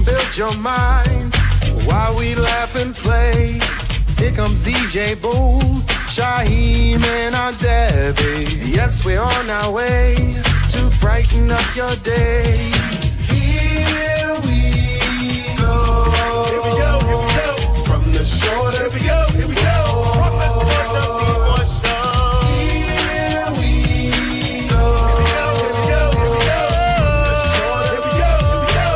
build your mind while we laugh and play. Here comes DJ Boom, Shaheem, and our Debbie. Yes, we're on our way to brighten up your day. Here we go. Here we go, here we go. From the shore to here we go, here we go. From the shore to B-Boy Show. Here we go. Here we go, here we go, here we go. Here we go, here we go.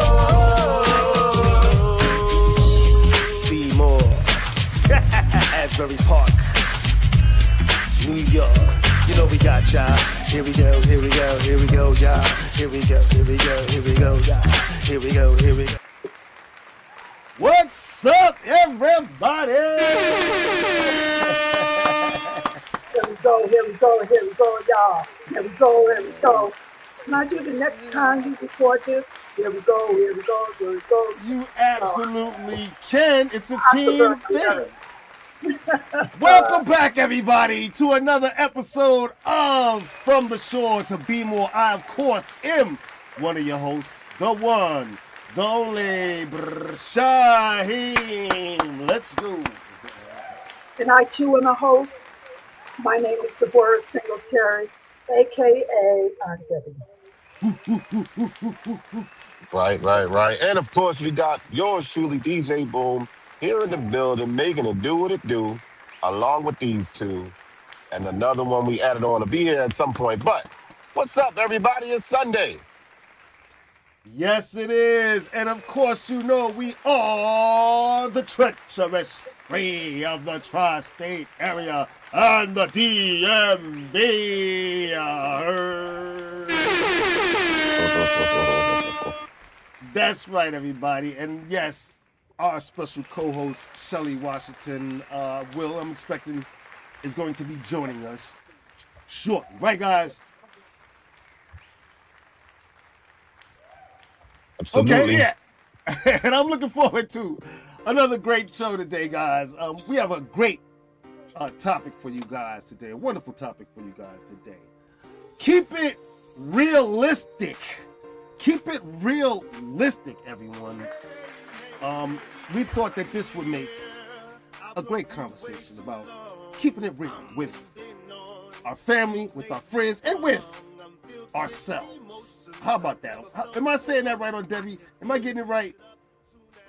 Be more. Asbury Park, New York. You know we got y'all. Here we go, here we go, here we go, y'all. Here we go, here we go, here we go, y'all. Here we go, here we go. What's up, everybody? Here we go, here we go, here we go, y'all. Here we go, here we go. Can I do the next time you record this? Here we go, here we go, here we go. You absolutely can. It's a team thing. Welcome back, everybody, to another episode of From the Shore to Be More. I, of course, am one of your hosts, the one, the only, Shaheem. Let's go. And I, too, am a host. My name is Deborah Singletary, a.k.a. Aunt Debbie. Right. And, of course, we got yours truly, DJ Boom, here in the building, making it do what it do, along with these two. And another one we added on to be here at some point. But what's up, everybody? It's Sunday. Yes, it is. And, of course, you know we are the treacherous free of the tri-state area and the DMV. That's right, everybody. And, yes, our special co-host, Shelly Washington, I'm expecting, is going to be joining us shortly. Right, guys? Absolutely. Okay, yeah. And I'm looking forward to another great show today, guys. We have a great topic for you guys today, a wonderful topic for you guys today. Keep it realistic. Keep it realistic, everyone. We thought that this would make a great conversation about keeping it real with our family, with our friends, and with ourselves. How about that? Am I saying that right on Debbie? Am I getting it right?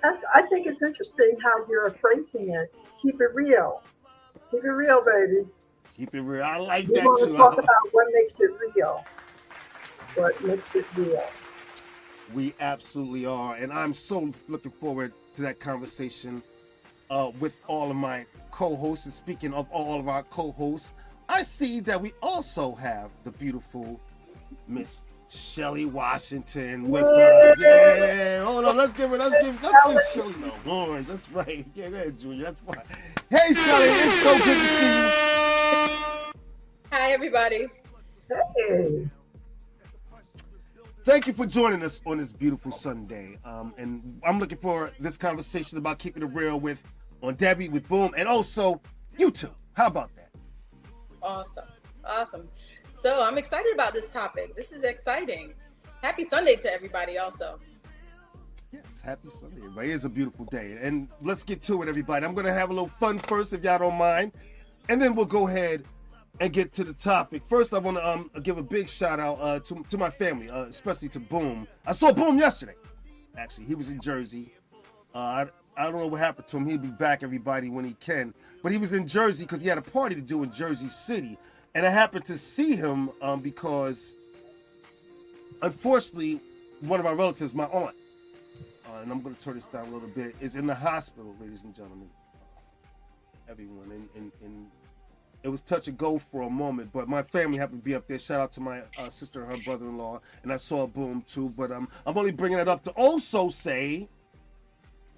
I think it's interesting how you're phrasing it. Keep it real. Keep it real, baby. Keep it real. I like we that want too. to talk about what makes it real. What makes it real. We absolutely are. And I'm so looking forward to that conversation with all of my co-hosts. And speaking of all of our co-hosts, I see that we also have the beautiful Miss Shelly Washington with us. Yeah, hold on, let's give Shelly no horns. That's right. Yeah, go ahead, Junior. That's fine. Hey, Shelly, it's so good to see you. Hi, everybody. Hey. Thank you for joining us on this beautiful Sunday. And I'm looking for this conversation about keeping it real with Debbie, with Boom, and also you two. How about that? Awesome. So I'm excited about this topic. This is exciting. Happy Sunday to everybody also. Yes, happy Sunday, everybody. It's a beautiful day. And let's get to it, everybody. I'm going to have a little fun first, if y'all don't mind. And then we'll go ahead and get to the topic. First, I want to give a big shout out to my family, especially to Boom. I saw Boom yesterday. Actually, he was in Jersey. I don't know what happened to him. He'll be back, everybody, when he can. But he was in Jersey because he had a party to do in Jersey City. And I happened to see him because, unfortunately, one of my relatives, my aunt, and I'm going to turn this down a little bit, is in the hospital, ladies and gentlemen. Everyone. And it was touch and go for a moment, but my family happened to be up there. Shout out to my sister and her brother-in-law. And I saw Boom, too. But I'm only bringing it up to also say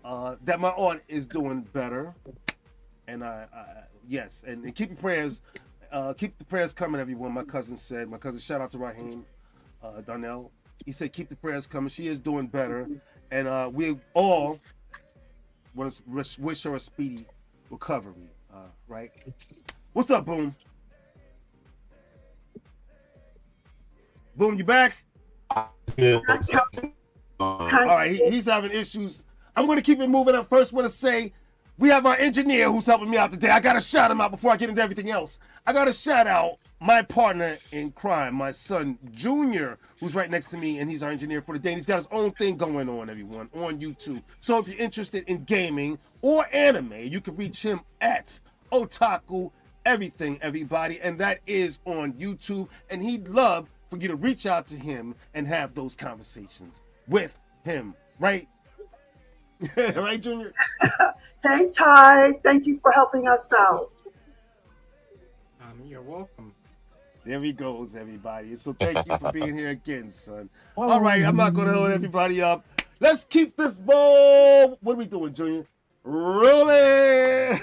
that my aunt is doing better. And yes, and keep your prayers. Keep the prayers coming, everyone. My cousin, shout out to Raheem Darnell. He said, keep the prayers coming. She is doing better. And we all want to wish her a speedy recovery, right? What's up, Boom? Boom, you back? Yeah. Kind All right, he's having issues. I'm going to keep it moving. I first want to say we have our engineer who's helping me out today. I got to shout him out before I get into everything else. I got to shout out my partner in crime, my son, Junior, who's right next to me, and he's our engineer for the day. And he's got his own thing going on, everyone, on YouTube. So if you're interested in gaming or anime, you can reach him at Otaku Everything, everybody. And that is on YouTube. And he'd love for you to reach out to him and have those conversations with him, right? Right, Junior? Hey, Ty. Thank you for helping us out. You're welcome. There he goes, everybody. So thank you for being here again, son. All right, I'm not going to hold everybody up. Let's keep this ball. What are we doing, Junior? Rolling.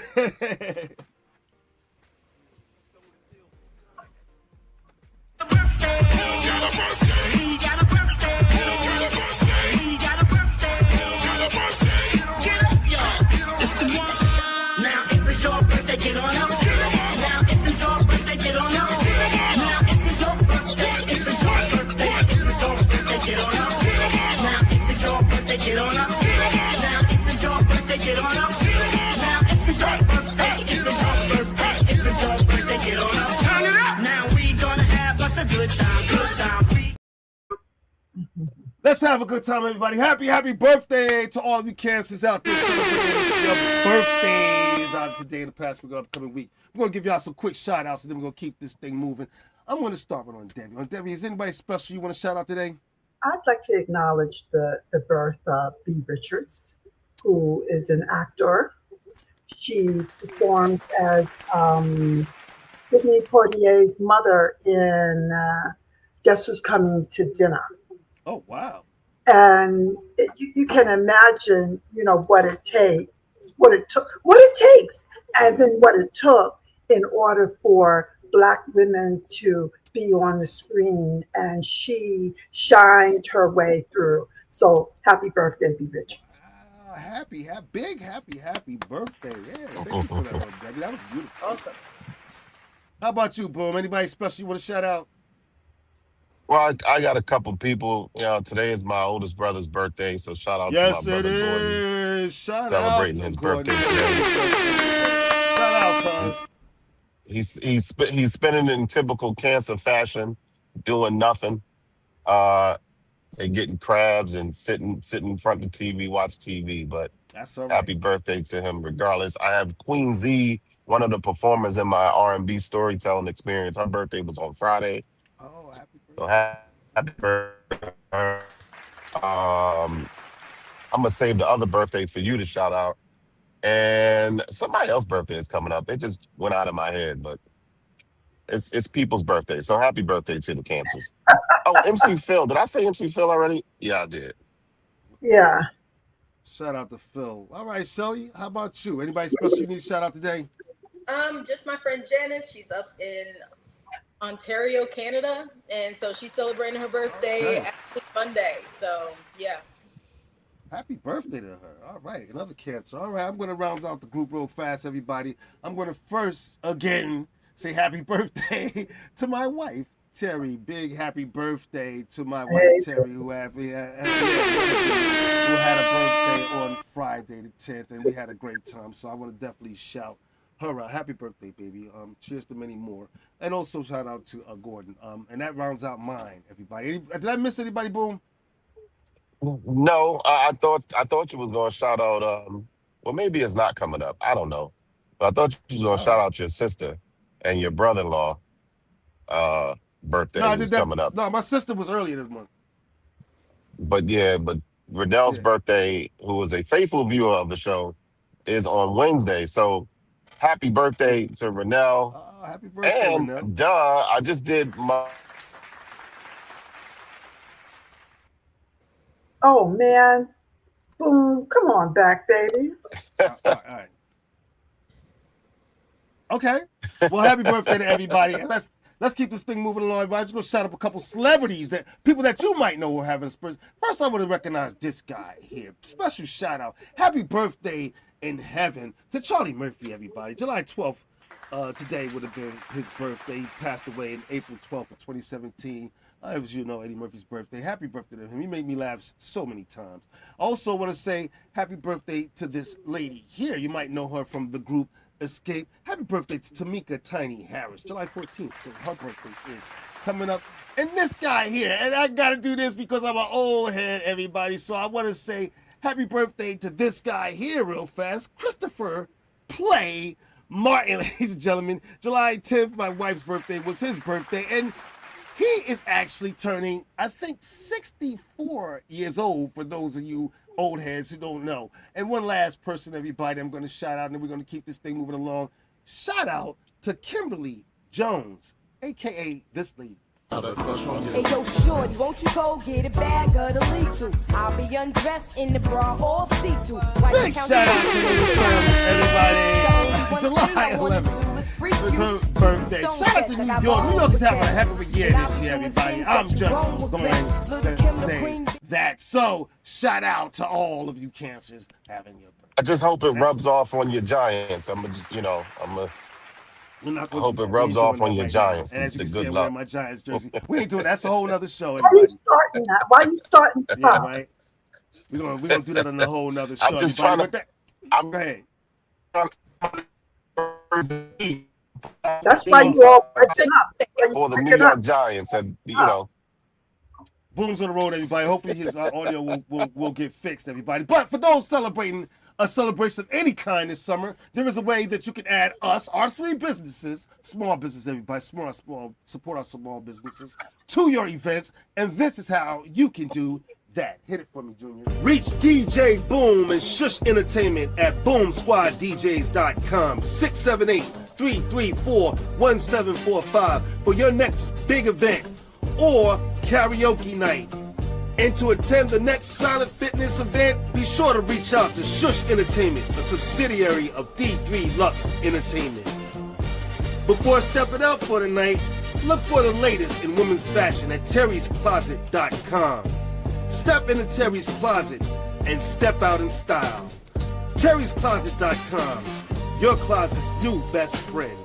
Let's have a good time, everybody. Happy birthday to all of you cancers out there celebrating your birthdays out today and the past week, upcoming week. We're going to give y'all some quick shout outs and then we're going to keep this thing moving. I'm going to start with on Debbie. On Debbie, is anybody special you want to shout out today? I'd like to acknowledge the birth of B. Richards, who is an actor. She performed as Sidney Poitier's mother in Guess Who's Coming to Dinner. Oh, wow. And you can imagine, what it takes, what it takes, and then what it took in order for Black women to be on the screen, and she shined her way through. So happy birthday, B. Richards. Happy birthday. Yeah, thank you for that, Debbie. That was beautiful. Awesome. How about you, Boom? Anybody special you want to shout out? Well, I got a couple people. Today is my oldest brother's birthday, so shout out to my brother Gordon. Is. Shout celebrating out his Gordon. birthday today. Shout out, cuz. He's spending it in typical cancer fashion, doing nothing, and getting crabs and sitting in front of the TV, watch TV. But that's all right. Happy birthday to him, regardless. I have Queen Z, one of the performers in my R&B storytelling experience. Her birthday was on Friday. Oh, happy birthday. So happy birthday. I'm gonna save the other birthday for you to shout out. And somebody else's birthday is coming up. It just went out of my head, but it's people's birthday. So happy birthday to the cancers. Oh, MC Phil. Did I say MC Phil already? Yeah, I did. Yeah. Shout out to Phil. All right, Shelly, how about you? Anybody special you need to shout out today? Just my friend Janice. She's up in Ontario, Canada, and so she's celebrating her birthday actually Monday. So yeah. Happy birthday to her. All right, another cancer. All right, I'm going to round out the group real fast, everybody. I'm going to first, again, say happy birthday to my wife, Terry. Big happy birthday to my wife, Terry, who had a birthday on Friday the 10th, and we had a great time. So I want to definitely shout her out. Happy birthday, baby. Cheers to many more. And also shout out to Gordon. And that rounds out mine, everybody. Did I miss anybody, Boom? No, I thought you was gonna shout out. Well, maybe it's not coming up. I don't know, but I thought you was gonna shout out your sister and your brother-in-law. Birthday was coming up. No, my sister was earlier this month. But Renell's birthday, who was a faithful viewer of the show, is on Wednesday. So happy birthday to Renell. Happy birthday, and Renell. I just did my. Oh man, Boom! Come on back, baby. All right. Okay. Well, happy birthday to everybody, and let's keep this thing moving along. Everybody, just gonna shout out a couple celebrities people that you might know were having spurs. First, I want to recognize this guy here. Special shout out. Happy birthday in heaven to Charlie Murphy, everybody. July 12th. Today would have been his birthday. He passed away on April 12th of 2017. As you know, Eddie Murphy's birthday. Happy birthday to him. He made me laugh so many times. Also want to say happy birthday to this lady here. You might know her from the group Escape. Happy birthday to Tamika Tiny Harris, July 14th. So her birthday is coming up. And this guy here, and I got to do this because I'm an old head, everybody. So I want to say happy birthday to this guy here real fast. Christopher Play Martin, ladies and gentlemen. July 10th, my wife's birthday was his birthday. And he is actually turning, I think, 64 years old for those of you old heads who don't know. And one last person, everybody, I'm going to shout out, and then we're going to keep this thing moving along. Shout out to Kimberly Jones, a.k.a. this lady. Hey yo, shorty, won't you go get a bag of the lethal? I'll be undressed in the bra, all see-through. Big shout out to everybody. July 11th is her birthday. Shout out to New York. New York is having a heck of a year this year, everybody. I'm just going to say that. So, shout out to all of you cancers having your birthday. I just hope it rubs off on your Giants. I hope it rubs off on your Giants. And as you the can good see, I'm luck. wearing my Giants jersey. We ain't doing that. That's a whole other show. Why are you starting that? Why are you starting stuff? Yeah, right. We're gonna do that on a whole nother show. I'm just trying to. Go ahead. That's why you all breaking up. For the New York Giants, and Boom's on the road, everybody. Hopefully his audio will get fixed, everybody. But for those celebrating a celebration of any kind this summer, there is a way that you can add us, our three businesses, small business, everybody, small, support our small businesses, to your events. And this is how you can do that. Hit it for me, Junior. Reach DJ Boom and Shush Entertainment at boomsquaddjs.com, 678-334-1745 for your next big event or karaoke night. And to attend the next Silent Fitness event, be sure to reach out to Shush Entertainment, a subsidiary of D3 Lux Entertainment. Before stepping out for the night, look for the latest in women's fashion at terryscloset.com. Step into Terry's Closet and step out in style. terryscloset.com, your closet's new best friend.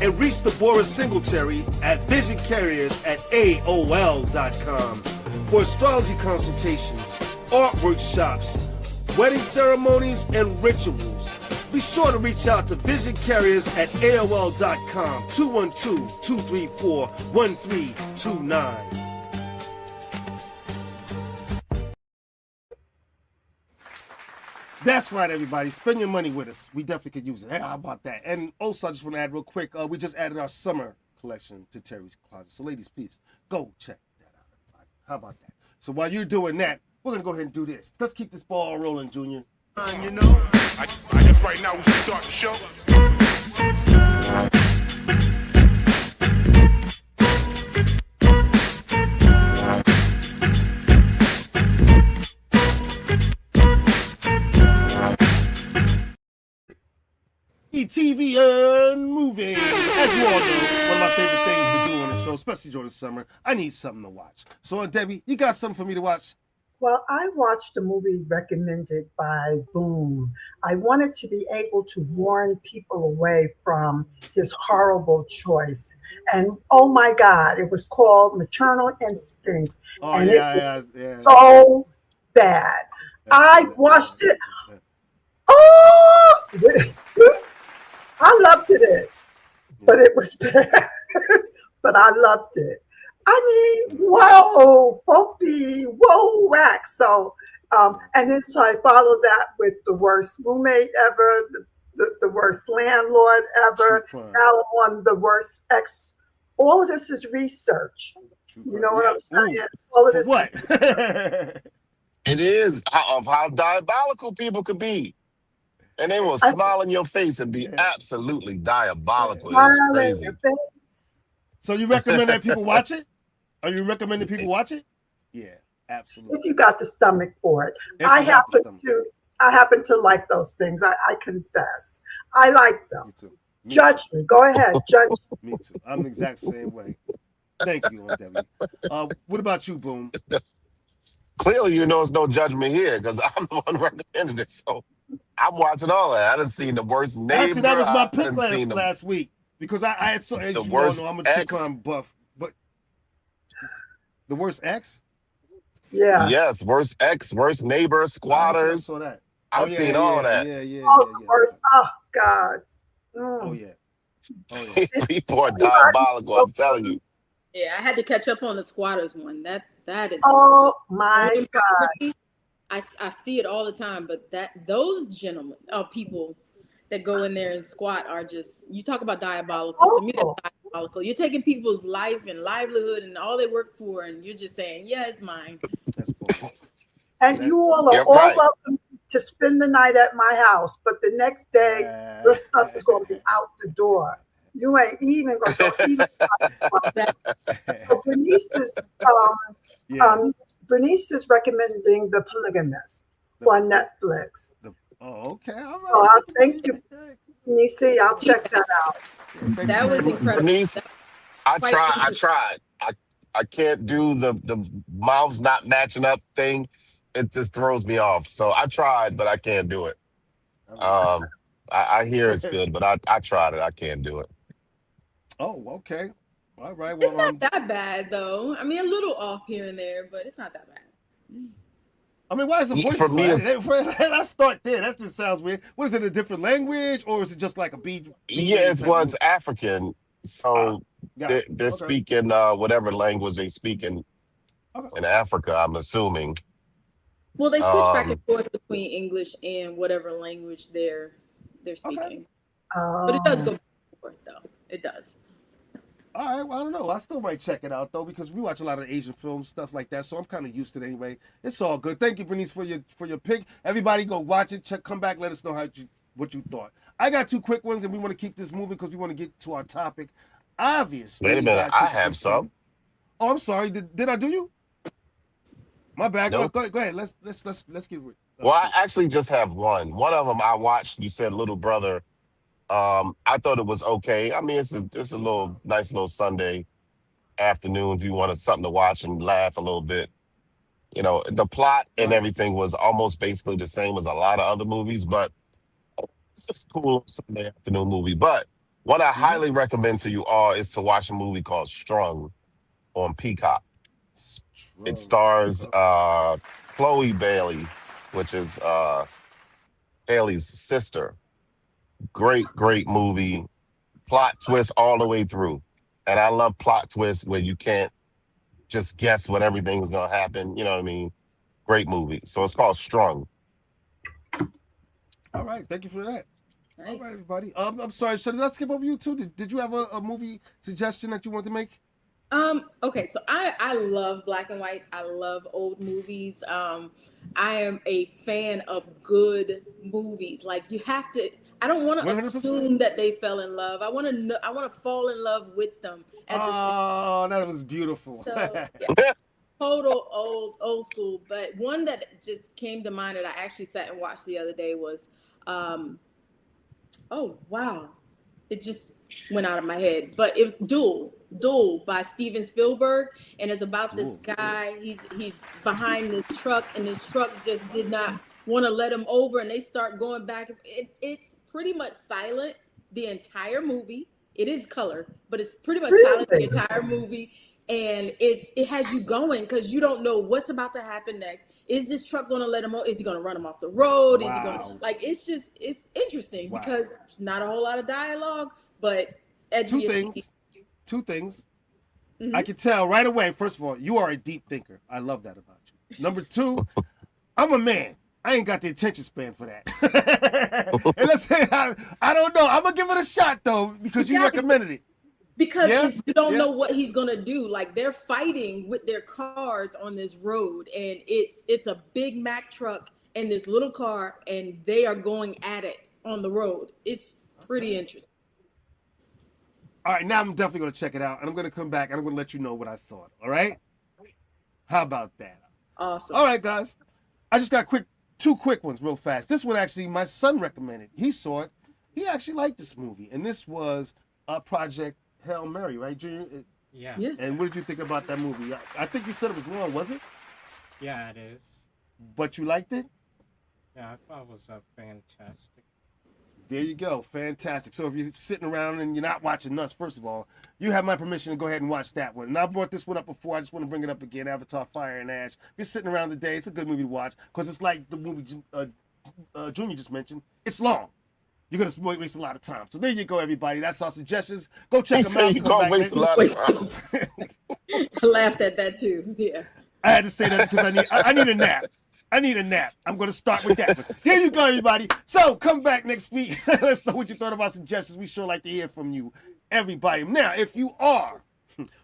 And reach the Boris Singletary at visioncarriers@AOL.com for astrology consultations, art workshops, wedding ceremonies, and rituals. Be sure to reach out to visioncarriers@AOL.com, 212-234-1329. That's right, everybody. Spend your money with us. We definitely could use it. Hey, how about that? And also, I just want to add real quick, we just added our summer collection to Terry's Closet. So, ladies, please, go check that out, everybody. How about that? So, while you're doing that, we're going to go ahead and do this. Let's keep this ball rolling, Junior. You know, I guess right now we should start the show. TV and movie. As you all know, one of my favorite things to do on the show, especially during the summer, I need something to watch. So, Debbie, you got something for me to watch? Well, I watched a movie recommended by Boom. I wanted to be able to warn people away from his horrible choice. And oh my God, it was called Maternal Instinct. Oh, and yeah. So bad. I watched it. Oh! I loved it, but it was bad. But I loved it. I mean, whoa, folky, whoa, whack. So, and then so I followed that with the worst roommate ever, the worst landlord ever. Now I'm on the worst ex. All of this is research. You know what I'm saying? All of this. What? It is of how diabolical people could be. And they will smile in your face and be absolutely diabolical. It's crazy. So you recommend that people watch it? Are you recommending people watch it? Yeah, absolutely. If you got the stomach for it. I happen to like those things. I confess. I like them. Me too. Judge me. Go ahead. Judge me. Me too. I'm the exact same way. Thank you, Debbie. What about you, Boom? Clearly, you know, it's no judgment here because I'm the one recommending it. So I'm watching all that. I done seen the worst neighbor. Actually, that was my pick last week because I had so as you all know, I'm a true crime buff. But The worst X? Yeah. Yes, worst ex, worst neighbor, I don't think I squatters. saw that. Oh I've yeah, seen all yeah, that. yeah, yeah, Oh, yeah, the yeah. worst. Oh, God. Oh Mm. yeah. Oh yeah. People are Everybody diabolical. spoke I'm telling you. Yeah, I had to catch up on the squatters one. That is Oh only my in God. Beverly. I see it all the time, but those gentlemen, people that go in there and squat are just, you talk about diabolical. To me, that's Awful. diabolical. You're taking people's life and livelihood and all they work for, and you're just saying, yeah, it's mine. That's bullshit. And That, you all are Yep, all right. welcome to spend the night at my house, but the next day your stuff is going to be out the door. You ain't even going to don't even. That, So yeah. Bernice is recommending The Polygamist The, on Netflix. oh, okay. All So right. I Thank you, thank buddy. you, Hey, Bernice. I'll check that out. yeah, thank you that very was much. incredible. Bernice, That was I quite tried. I interesting. tried. I can't do the mouths not matching up thing. It just throws me off. So I tried, but I can't do it. All Um, I hear it's right. good, but I tried it. I can't do it. Oh, okay. All right. It's Well, not that bad though. I mean, a little off here and there, but it's not that bad. I mean, why is the For voices me, like it's that? Let's start there. That just sounds weird. What is it, a different language, or is it just like a yeah, B-rated it type was movie? African, Ah, so got it. they're Okay. speaking whatever language they speak Okay. in Africa. I'm assuming. Well, they switch back and Um, forth between English and whatever language they're Okay. speaking. But it does Oh, go back and forth though. It does. All right. Well, I don't know. I still might check it out though because we watch a lot of Asian films, stuff like that. So I'm kind of used to it anyway. It's all good. Thank you, Bernice, for your pick. Everybody, go watch it. Come back. Let us know what you thought. I got two quick ones, and we want to keep this moving because we want to get to our topic. Obviously, wait a you minute, guys I think it's have important. some. Oh, I'm sorry. Did I do you? My bad. Nope. Go ahead. Let's get Well, I to it. actually just have one. One of them I watched. You said Little Brother. I thought it was okay. I mean, it's a little nice little Sunday afternoon if you wanted something to watch and laugh a little bit. You know, the plot and Right. everything was almost basically the same as a lot of other movies, but it's just a cool Sunday afternoon movie. But what I Mm-hmm. highly recommend to you all is to watch a movie called Strung on Peacock. It Strong. stars Okay. Chloe Bailey, which is Haley's sister. Great movie. Plot twist all the way through. And I love plot twists where you can't just guess what everything's gonna happen. You know what I mean? Great movie. So it's called Strung. All right. Thank you for that. All right, Nice. everybody. I'm sorry. Should I skip over you too? Did you have a movie suggestion that you wanted to make? Okay, so I love black and whites. I love old movies. I am a fan of good movies. Like you have to, I don't want to 100%. assume that they fell in love. I want to know, I want to fall in love with them at the same. Oh, that was beautiful. So yeah, total old school. But one that just came to mind that I actually sat and watched the other day was oh wow, it just went out of my head. But it was Duel by Steven Spielberg, and it's about this Cool. guy. He's behind this truck, and this truck just did not want to let him over, and they start going back. It's pretty much silent the entire movie. It is color, but it's pretty much silent the really? entire movie. And it has you going because you don't know what's about to happen next. Is this truck going to let him? Is he going to run him off the road? Is he going to Wow. like? It's interesting Wow. because not a whole lot of dialogue, but Two edgy. things. Two things. Mm-hmm. I can tell right away. First of all, you are a deep thinker. I love that about you. Number two, I'm a man. I ain't got the attention span for that. And let's say I don't know. I'm gonna give it a shot though because you recommended it. Because Yeah? you don't Yeah. know what he's gonna do. Like they're fighting with their cars on this road, and it's a big Mack truck and this little car, and they are going at it on the road. It's pretty interesting. All right, now I'm definitely gonna check it out, and I'm gonna come back and I'm gonna let you know what I thought. All right? How about that? Awesome. All right, guys. I just got two quick ones real fast. This one actually my son recommended. He saw it. He actually liked this movie, and this was Project Hail Mary, right, Junior? Yeah. Yeah. And what did you think about that movie? I think you said it was long, was it? Yeah, it is. But you liked it? Yeah, I thought it was fantastic. There you go. Fantastic. So if you're sitting around and you're not watching us, first of all, you have my permission to go ahead and watch that one. And I brought this one up before. I just want to bring it up again. Avatar: Fire and Ash. If you're sitting around today, it's a good movie to watch because it's like the movie Junior just mentioned. It's long. You're going to waste a lot of time. So there you go, everybody. That's our suggestions. Go check them out. You gonna waste a lot of time. I laughed at that too. Yeah. I had to say that because I need a nap. I need a nap. I'm going to start with that one. There you go, everybody. So come back next week. Let us know what you thought of our suggestions. We sure like to hear from you, everybody. Now, if you are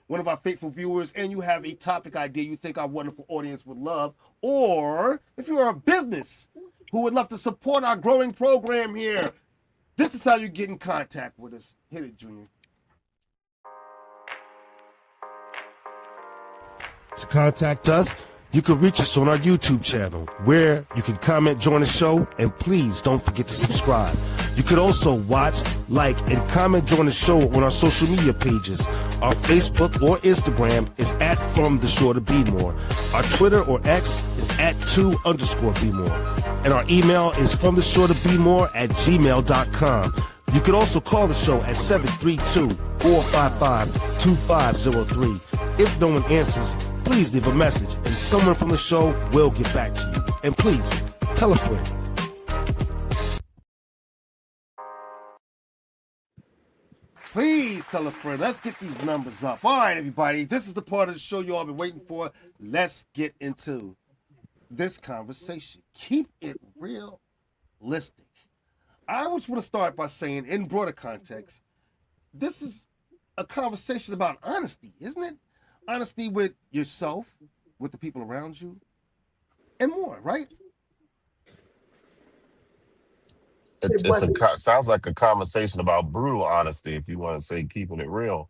one of our faithful viewers and you have a topic idea you think our wonderful audience would love, or if you are a business who would love to support our growing program here, this is how you get in contact with us. Hit it, Junior. To contact us, you can reach us on our YouTube channel, where you can comment, join the show, and please don't forget to subscribe. You could also watch, like, and comment, join the show on our social media pages. Our Facebook or Instagram is at From the Shore to Be More. Our Twitter or X is at 2_Be More. And our email is fromtheshore@gmail.com. You could also call the show at 732-455-2503. If no one answers, please leave a message and someone from the show will get back to you. And please, tell a friend. Please tell a friend. Let's get these numbers up. All right, everybody. This is the part of the show you all been waiting for. Let's get into this conversation. Keep it realistic. I just want to start by saying, in broader context, this is a conversation about honesty, isn't it? Honesty with yourself, with the people around you, and more, right? Sounds like a conversation about brutal honesty, if you want to say keeping it real.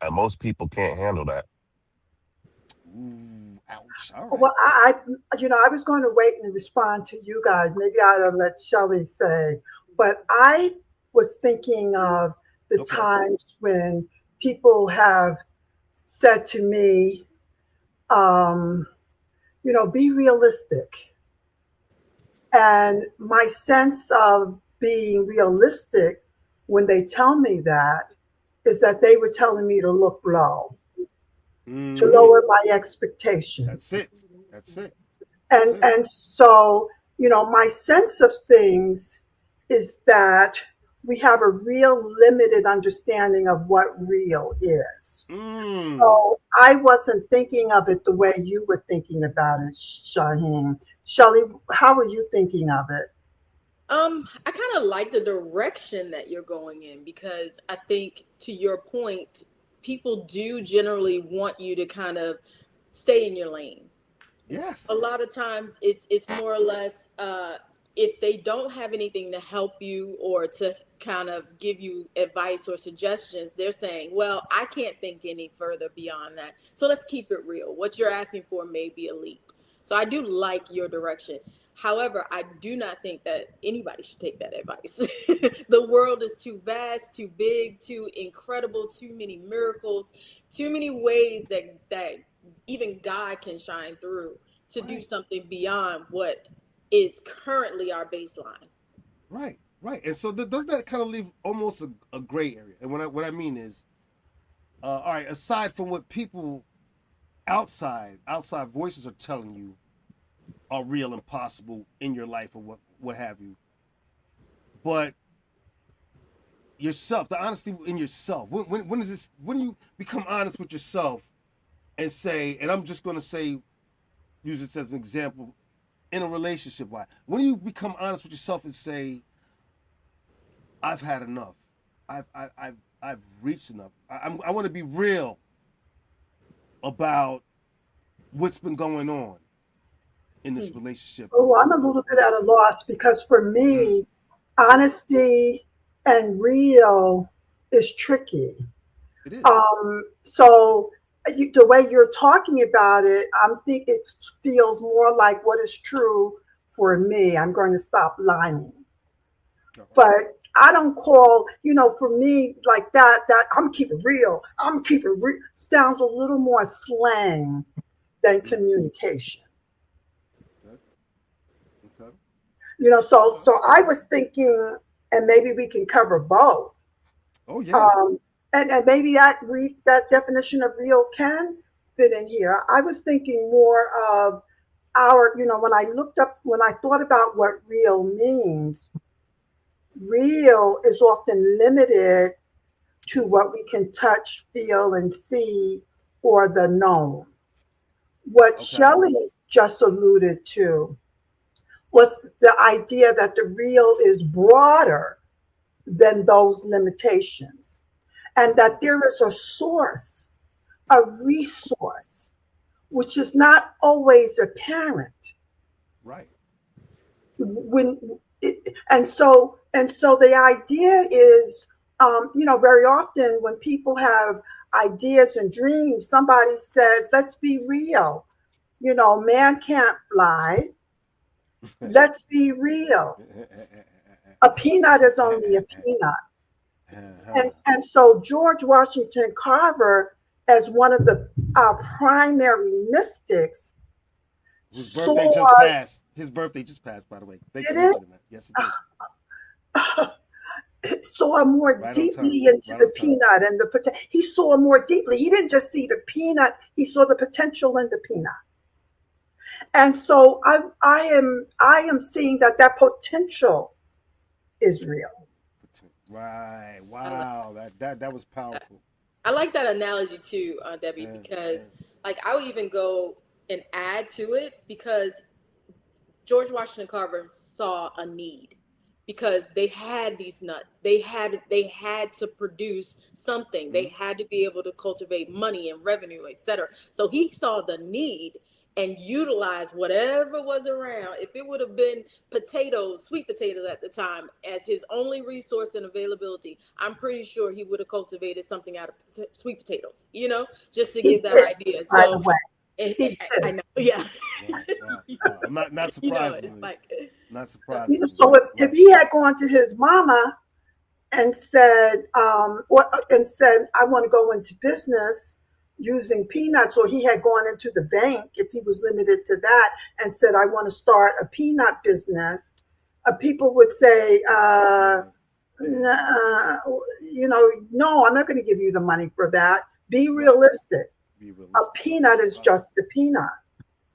And most people can't handle that. Ooh, ouch. All right. Well, I was going to wait and respond to you guys. Maybe I ought to let Shelley say, but I was thinking of the times when people have said to me, be realistic. And my sense of being realistic when they tell me that is that they were telling me to look low, to lower my expectations. That's it. And so, my sense of things is that we have a real limited understanding of what real is. So I wasn't thinking of it the way you were thinking about it, Shaheem. Shelley, how are you thinking of it? I kind of like the direction that you're going in, because I think, to your point, people do generally want you to kind of stay in your lane. Yes. A lot of times it's more or less, if they don't have anything to help you or to kind of give you advice or suggestions, they're saying, well, I can't think any further beyond that. So let's keep it real. What you're asking for may be a leap. So I do like your direction. However, I do not think that anybody should take that advice. The world is too vast, too big, too incredible, too many miracles, too many ways that even God can shine through to do something beyond what is currently our baseline. Right. And so doesn't that kind of leave almost a gray area? And what I mean is, all right, aside from what people outside voices are telling you are real and possible in your life or what have you, but yourself, the honesty in yourself, when is this, when you become honest with yourself and say, and I'm just going to say, use this as an example, in a relationship, when do you become honest with yourself and say, I've had enough, I've reached enough, I want to be real about what's been going on in this relationship? Oh, I'm a little bit at a loss, because for me, honesty and real is tricky. It is. So the way you're talking about it, I'm thinking it feels more like what is true for me. I'm going to stop lying. But I don't call, for me, like that I'm keeping real. I'm keeping real sounds a little more slang than communication. Okay. So I was thinking and maybe we can cover both. Oh yeah. And maybe that that definition of real can fit in here. I was thinking more of our, when I thought about what real means, real is often limited to what we can touch, feel, and see, or the known. What Okay. Shelley just alluded to was the idea that the real is broader than those limitations, and that there is a source, a resource, which is not always apparent. Right. And so the idea is, very often when people have ideas and dreams, somebody says, let's be real. Man can't fly. Let's be real. A peanut is only a peanut. And so George Washington Carver, as one of the primary mystics, His birthday just passed. His birthday just passed, by the way. Thanks for mentioning that. Yes, it did. Saw more deeply into the peanut and the potential. He saw more deeply. He didn't just see the peanut; he saw the potential in the peanut. And so I am seeing that potential is real. Right. Wow. That was powerful. I like that analogy too, Debbie, because like I would even go and add to it, because George Washington Carver saw a need, because they had these nuts. They had to produce something. They had to be able to cultivate money and revenue, etc. So he saw the need and utilized whatever was around. If it would have been potatoes, sweet potatoes at the time, as his only resource and availability, I'm pretty sure he would have cultivated something out of sweet potatoes, just to give that idea. By the way. I know, yeah. Wow. Not surprised. It's like, not surprised. So if he had gone to his mama and said, I want to go into business using peanuts, or he had gone into the bank, if he was limited to that, and said, I want to start a peanut business, people would say, no, I'm not going to give you the money for that. Be realistic. A peanut is just a peanut.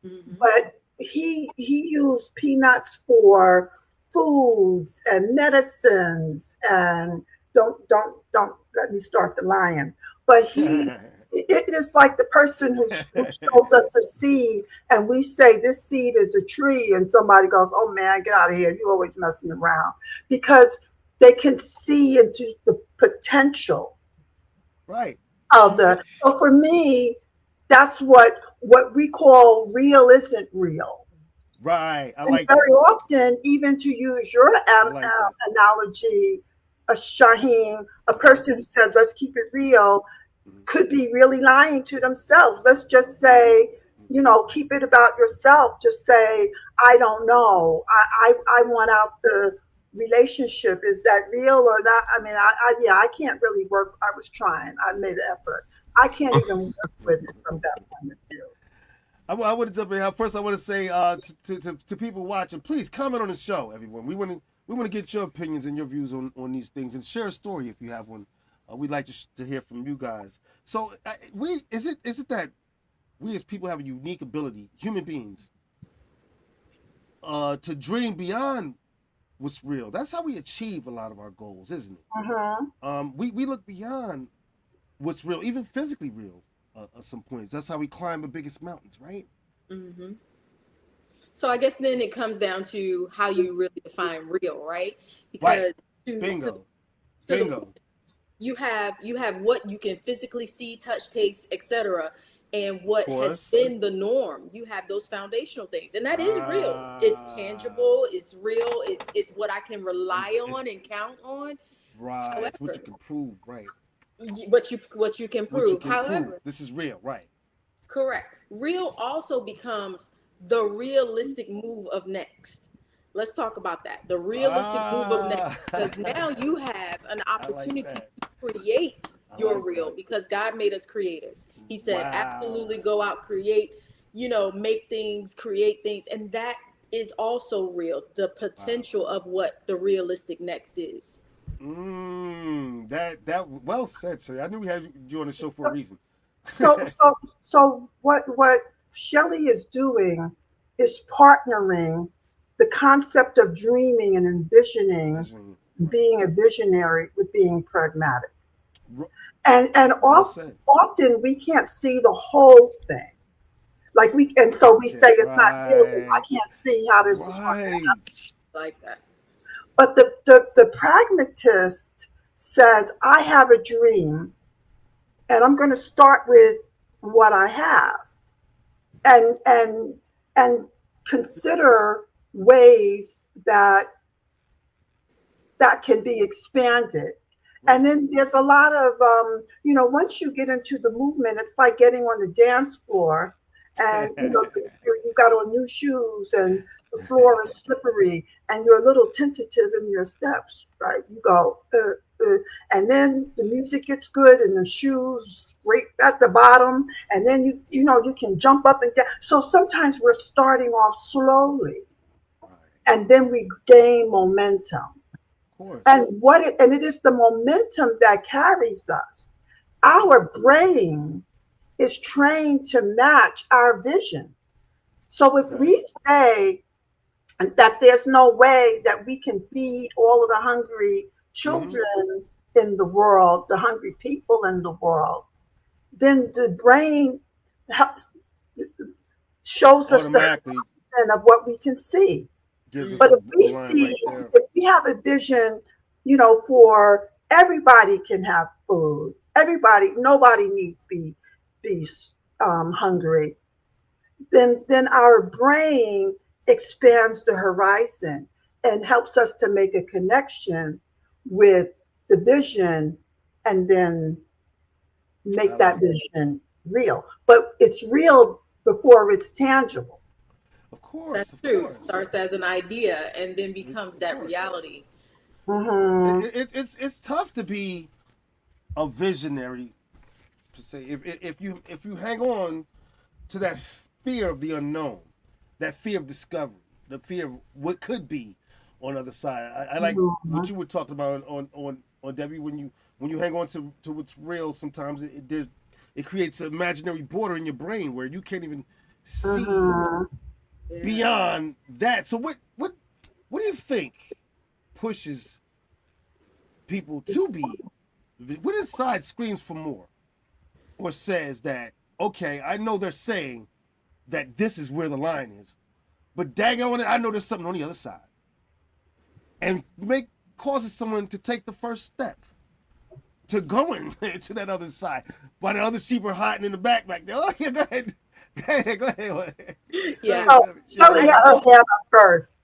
Mm-hmm. But he used peanuts for foods and medicines, and don't let me start the lying. But it is like the person who shows us a seed, and we say this seed is a tree, and somebody goes, oh man, get out of here, you're always messing around, because they can see into the potential. Right. So for me, that's what we call real isn't real. Right. I and like very that. often, even to use your analogy, Shaheen, a person who says, let's keep it real, could be really lying to themselves. Let's just say, keep it about yourself. Just say, I don't know. I want out the relationship. Is that real or not? I mean, I can't really work. I was trying. I made an effort. I can't even work with it from that point of view. I want to jump in. First, I want to say to people watching, please comment on the show, everyone. We want to get your opinions and your views on these things, and share a story if you have one. We'd like to hear from you guys. So, is it that we as people have a unique ability, human beings, to dream beyond what's real? That's how we achieve a lot of our goals, isn't it? Uh-huh. We look beyond what's real, even physically real, at some points. That's how we climb the biggest mountains, right? Mm-hmm. So I guess then it comes down to how you really define real, right? Because Bingo. You have what you can physically see, touch, taste, etc., and what has been the norm. You have those foundational things, and that is real. It's tangible. It's real. It's what I can rely on and count on. Right. However, it's what you can prove, right? What you can prove. However, this is real, right? Correct. Real also becomes the realistic move of next. Let's talk about that. The realistic move of next, because now you have an opportunity to create your real, because God made us creators. He said, absolutely go out, create, make things, create things. And that is also real. The potential of what the realistic next is. That well said, Shay. I knew we had you on the show for a reason. So what Shelley is doing is partnering the concept of dreaming and envisioning, being a visionary with being pragmatic. And often we can't see the whole thing. Like so we say it's not real. I can't see how this is going to happen. Like that. But the pragmatist says, I have a dream and I'm going to start with what I have and consider ways that can be expanded. And then there's a lot of, once you get into the movement, it's like getting on the dance floor and, you got on new shoes and the floor is slippery and you're a little tentative in your steps, right? You go, and then the music gets good and the shoes scrape at the bottom. And then, you can jump up and down. So sometimes we're starting off slowly and then we gain momentum. And it is the momentum that carries us. Our brain is trained to match our vision. So if we say that there's no way that we can feed all of the hungry children in the world, the hungry people in the world, then the brain shows us the horizon of what we can see. But if we have a vision, for everybody can have food, nobody needs to be hungry, then our brain expands the horizon and helps us to make a connection with the vision and then make that vision real. But it's real before it's tangible. Of course. That's true. Starts as an idea and then becomes that reality. It's tough to be a visionary, to say, if you hang on to that fear of the unknown, that fear of discovery, the fear of what could be on the other side. I like what you were talking about on Debbie, when you hang on to what's real. Sometimes it creates an imaginary border in your brain where you can't even see beyond that. So what do you think pushes people to be? What inside screams for more, or says that, okay, I know they're saying that this is where the line is, but dang on it, I know there's something on the other side, and causes someone to take the first step to going to that other side, while the other sheep are hiding in the back, like, oh yeah, go ahead. Yeah. Shelley had her hand up first.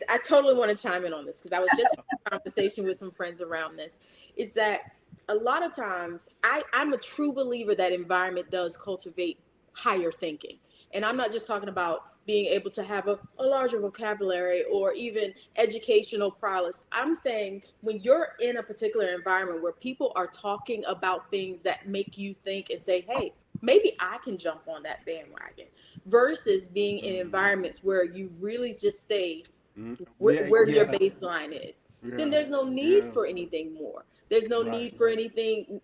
I totally want to chime in on this because I was just in a conversation with some friends around this. Is that a lot of times I'm a true believer that environment does cultivate higher thinking. And I'm not just talking about being able to have a larger vocabulary or even educational prowess. I'm saying when you're in a particular environment where people are talking about things that make you think and say, hey, maybe I can jump on that bandwagon, versus being in environments where you really just stay where your baseline is, then there's no need for anything more. There's no need for anything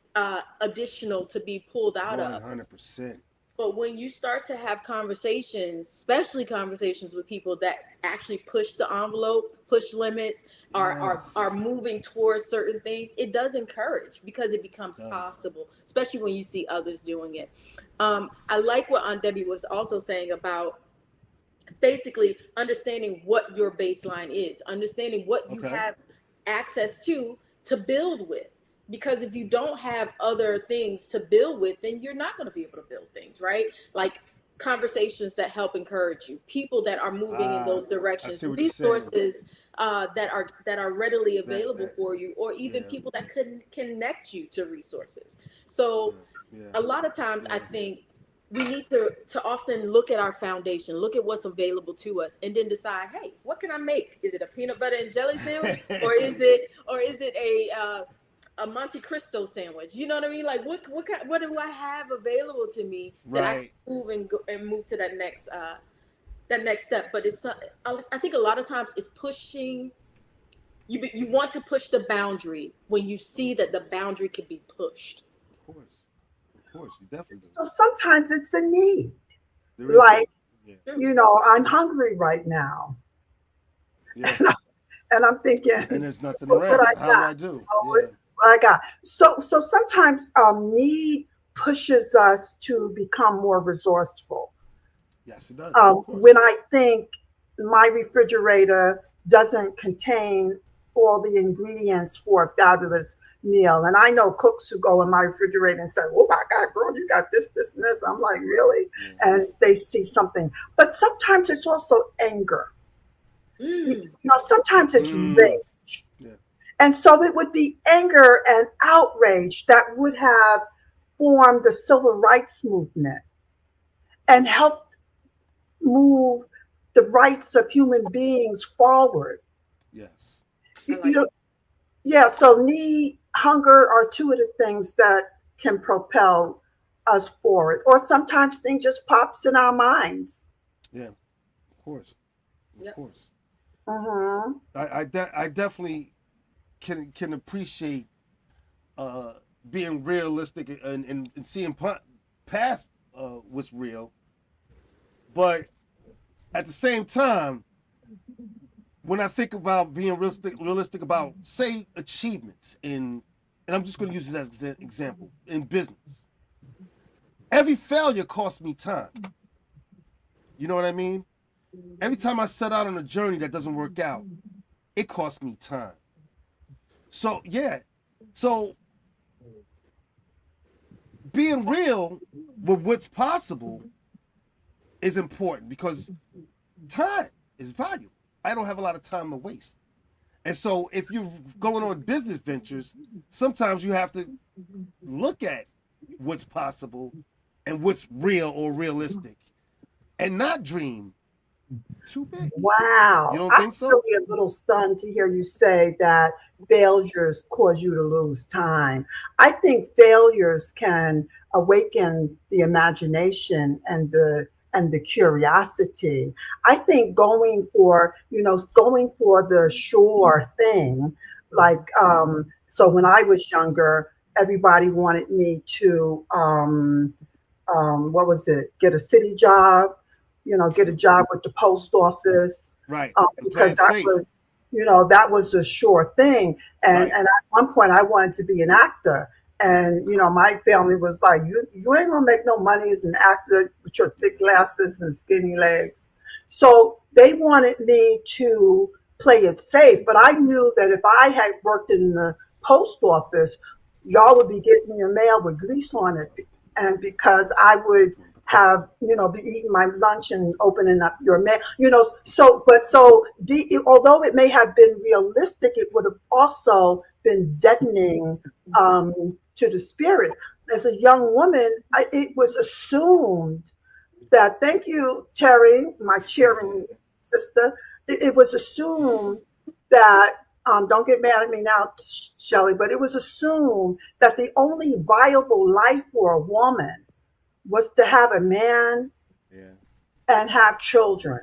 additional to be pulled out of. 100%. But when you start to have conversations, especially conversations with people that actually push the envelope, push limits, are moving towards certain things, it does encourage, because it becomes possible, especially when you see others doing it. I like what Aunt Debbie was also saying about basically understanding what your baseline is, understanding what you have access to build with. Because if you don't have other things to build with, then you're not going to be able to build things, right? Like conversations that help encourage you, people that are moving in those directions, resources that are readily available for you, or even people that could connect you to resources. So a lot of times I think we need to often look at our foundation, look at what's available to us, and then decide, hey, what can I make? Is it a peanut butter and jelly sandwich, or is it a Monte Cristo sandwich? You know what I mean? Like what do I have available to me that I can move and move to that next that next step. But I think a lot of times it's pushing. You want to push the boundary when you see that the boundary can be pushed. Of course, you definitely do. So sometimes it's a need. There is Like, yeah. I'm hungry right now. Yeah. And I'm thinking, And there's nothing what around. I How do got? I do? What I got. So sometimes need pushes us to become more resourceful. Yes, it does. When I think my refrigerator doesn't contain all the ingredients for a fabulous meal, and I know cooks who go in my refrigerator and say, "Oh my God, girl, you got this, this, and this." I'm like, "Really?" And they see something. But sometimes it's also anger. Sometimes it's rage. Yeah. And so it would be anger and outrage that would have formed the civil rights movement and helped move the rights of human beings forward. Yes. So need, hunger are two of the things that can propel us forward. Or sometimes things just pops in our minds. Yeah, of course. Of course. Uh-huh. I definitely can appreciate being realistic and seeing past what's real, but at the same time, when I think about being realistic about, say, achievements and I'm just going to use this as an example in business. Every failure costs me time. You know what I mean? Every time I set out on a journey that doesn't work out, it costs me time. So yeah, so being real with what's possible is important because time is valuable. I don't have a lot of time to waste. And so if you're going on business ventures, sometimes you have to look at what's possible and what's real or realistic and not dream too big. Wow. You don't I'm think so? really a little stunned to hear you say that failures cause you to lose time. I think failures can awaken the imagination and the curiosity. I think going for the sure thing, like so when I was younger, everybody wanted me to what was it, get a city job, get a job with the post office, Right. because that was a sure thing. And at one point, I wanted to be an actor, and my family was like, "You ain't gonna make no money as an actor with your thick glasses and skinny legs." So they wanted me to play it safe, but I knew that if I had worked in the post office, y'all would be getting me a mail with grease on it, and because I would have be eating my lunch and opening up your mail, although it may have been realistic, it would have also been deadening to the spirit. As a young woman, it was assumed that, thank you, Terry, my cheering sister, it was assumed that don't get mad at me now, Shelley, but it was assumed that the only viable life for a woman was to have a man and have children.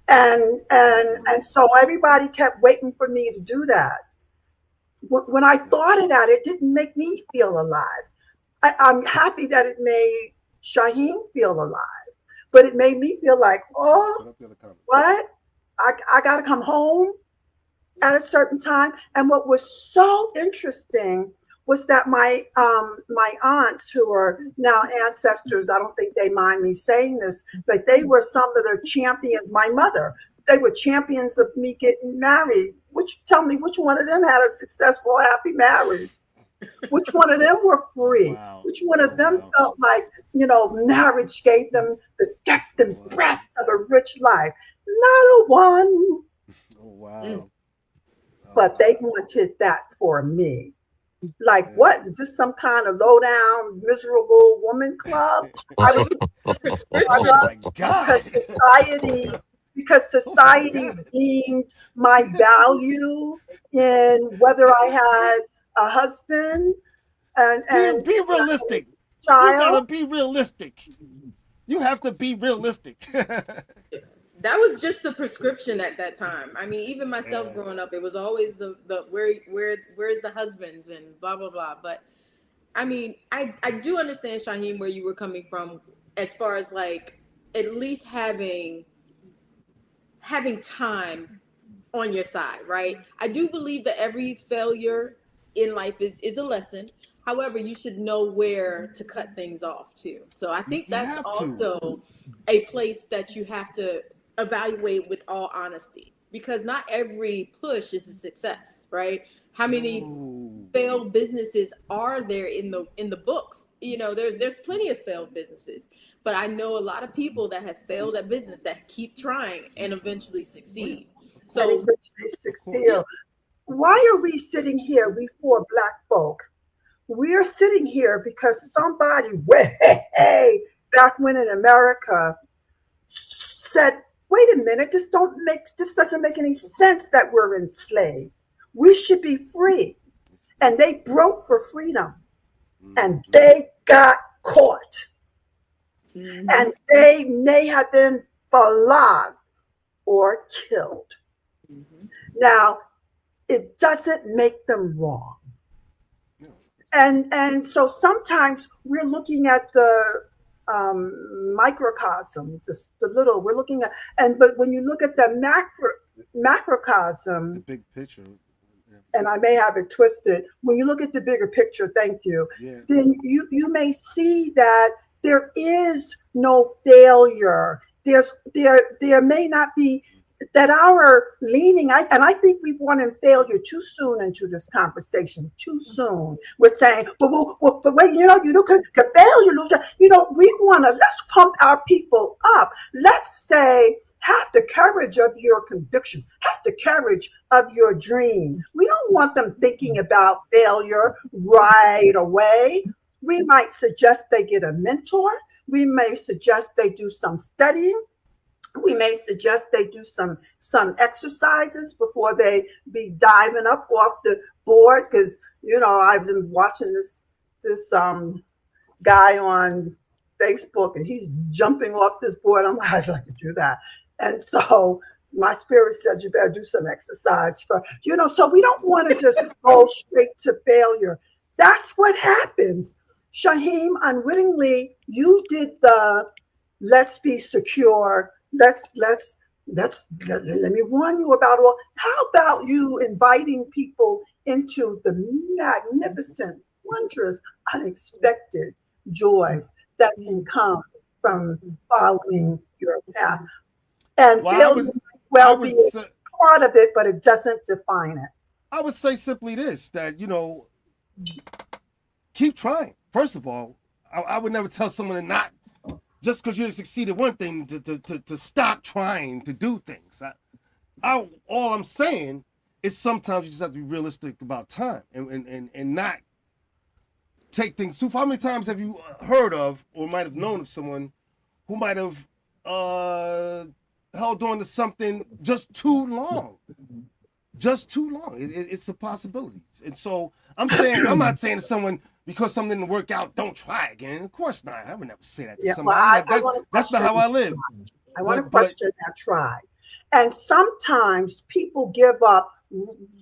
And so everybody kept waiting for me to do that. When I thought of that, it didn't make me feel alive. I'm happy that it made Shaheen feel alive, but it made me feel like, oh, what? I got to come home at a certain time. And what was so interesting was that my aunts, who are now ancestors, I don't think they mind me saying this, but they were some of the champions. My mother, they were champions of me getting married. Tell me, which one of them had a successful, happy marriage? Which one of them were free? Wow. Which one of them felt like, marriage gave them the depth and breadth of a rich life? Not a one. Oh, wow. But they wanted that for me. Like, what? Is this some kind of low down, miserable woman club? I was because society deemed my value in whether I had a husband and be realistic. Child. You gotta be realistic. You have to be realistic. That was just the prescription at that time. I mean, even myself Yeah. growing up, it was always the where's the husbands and blah blah blah. But I mean, I do understand, Shaheem, where you were coming from as far as like at least having time on your side, right? I do believe that every failure in life is a lesson. However, you should know where to cut things off too. So I think You that's have to. also a place that you have to evaluate with all honesty, because not every push is a success, right? How many No. failed businesses are there in the books? You know, there's plenty of failed businesses, but I know a lot of people that have failed at business that keep trying and eventually succeed. And So eventually Of course. succeed. Why are we sitting here, we four black folk? We're sitting here because somebody way back when in America said, wait a minute, this doesn't make any sense that we're enslaved. We should be free. And they broke for freedom and Mhm. they got caught. mhm, And they may have been flogged or killed. mhm. Now, it doesn't make them wrong. No. And so sometimes we're looking at the microcosm, the little we're looking at, and but when you look at the The macrocosm, big picture. and I may have it twisted, when you look at the bigger picture, thank you, Yeah. then you may see that there is no failure. There may not be that our leaning, and I think we want in failure too soon into this conversation. Too soon, we're saying, but wait, you know, could fail, you lose. You know, we want to let's pump our people up. Let's say, have the courage of your conviction, have the courage of your dream. We don't want them thinking about failure right away. We might suggest they get a mentor. We may suggest they do some studying. We may suggest they do some exercises before they be diving up off the board, because you know I've been watching this guy on Facebook and he's jumping off this board. I'm like, I'd like to do that. And so my spirit says you better do some exercise for, you know, so we don't want to just go straight to failure. That's what happens. Shaheem, unwittingly, you did the let's be secure. Let me warn you about all. How about you inviting people into the magnificent, wondrous, unexpected joys that can come from following your path? And Well, failure might I well be would say, a part of it, but it doesn't define it. I would say simply this: that keep trying. First of all, I would never tell someone to not just because you didn't succeed at one thing to stop trying to do things. All I'm saying is sometimes you just have to be realistic about time and not take things too far. How many times have you heard of or might have known of someone who might have held on to something just too long? Just too long. It's a possibility. And so I'm not saying to someone, because something didn't work out, don't try again. Of course not. I would never say that to Yeah, well, somebody. I want to That's not how I live. I want to But question that try. And sometimes people give up